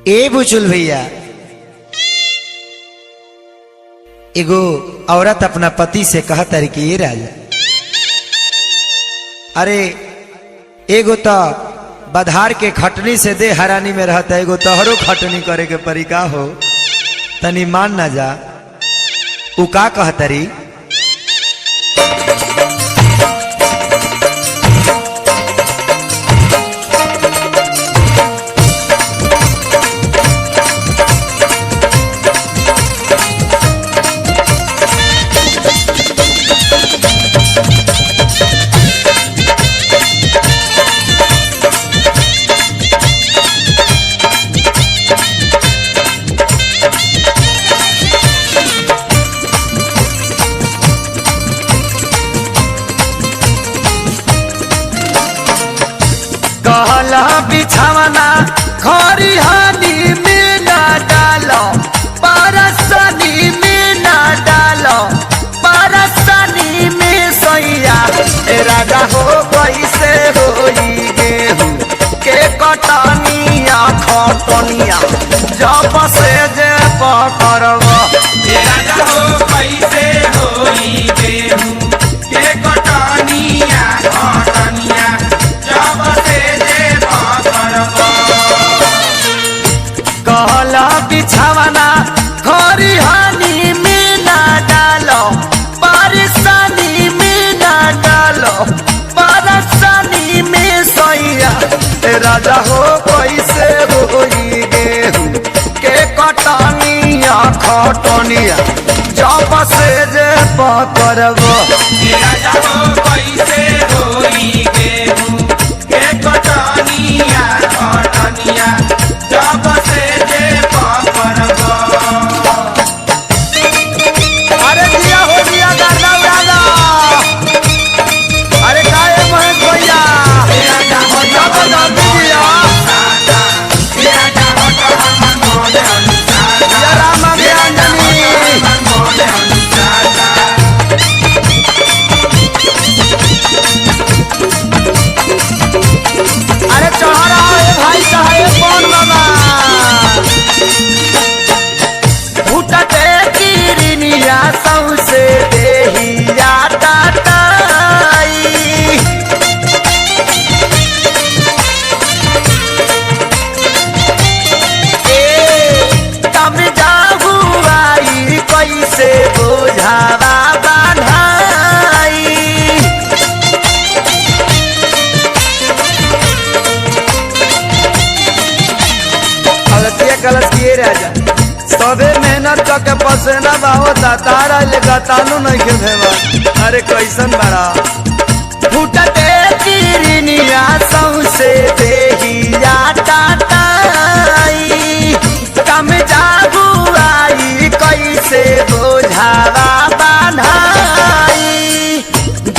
ए बुचुल भैया, एगो औरत अपना पति से कहत रही कि ये राजा, अरे एगो तो बधार के खटनी से दे हरानी में रहता, एगो तोहरो खटनी करे के परी का हो, तनी मान ना जा। उ का कहत रही, कहला बिछावना खरिहानी में ना डालो, परसनी में ना डालो, परसनी में सैया राजा हो कैसे होई गेहूं के कटनिया खटनिया जब से जे पकड़ब राजा हो कैसे होई गेहूं के कटनिया खटनिया जब से जे पकड़ब। कहला बिछावना खरिहानी में ना डालो, परसनी में ना डालो, परसनी में सैया राजा हो कैसे होई गेहूं के कटनिया खटनिया जब से जे पकड़ब राजा हो कैसे होई गेहूं के कटनिया खटनिया जब से जे पकड़ब। अरे दिया हो दिया गाना गाना, अरे काहे महेश भैया राजा हो जब जल्दी दिया राजा हो तो हम मोले अनुसार या राम ज्ञानी मोले अनुसार। अरे चढ़ा रहा है भाई साहेब कौन बाबा फूटते किरनिया सौसे देहिया टाटाई कम जाहू आई कैसे बोझावा बान्हाई गलतिया गलत किए राजा सबे मेहनत करके पसेना होता तारा लेगा तानू नहीं के भेवा। अरे कैसन बड़ा फूटते किरनिया सौसे देहिया टाटाई कम जागू आई कैसे बोझावा बान्हाई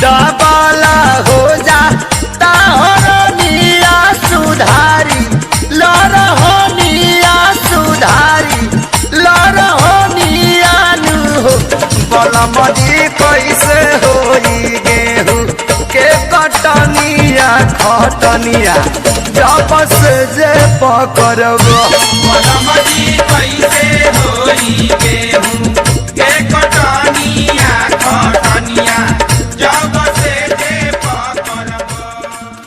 डबल हो जा ताहरनिया सुधारी लरहोनिया सुधारी लरहोनिया नु हो बलमदी कैसे होई गेहूं के कटनिया खटनिया जब से जे पकड़ब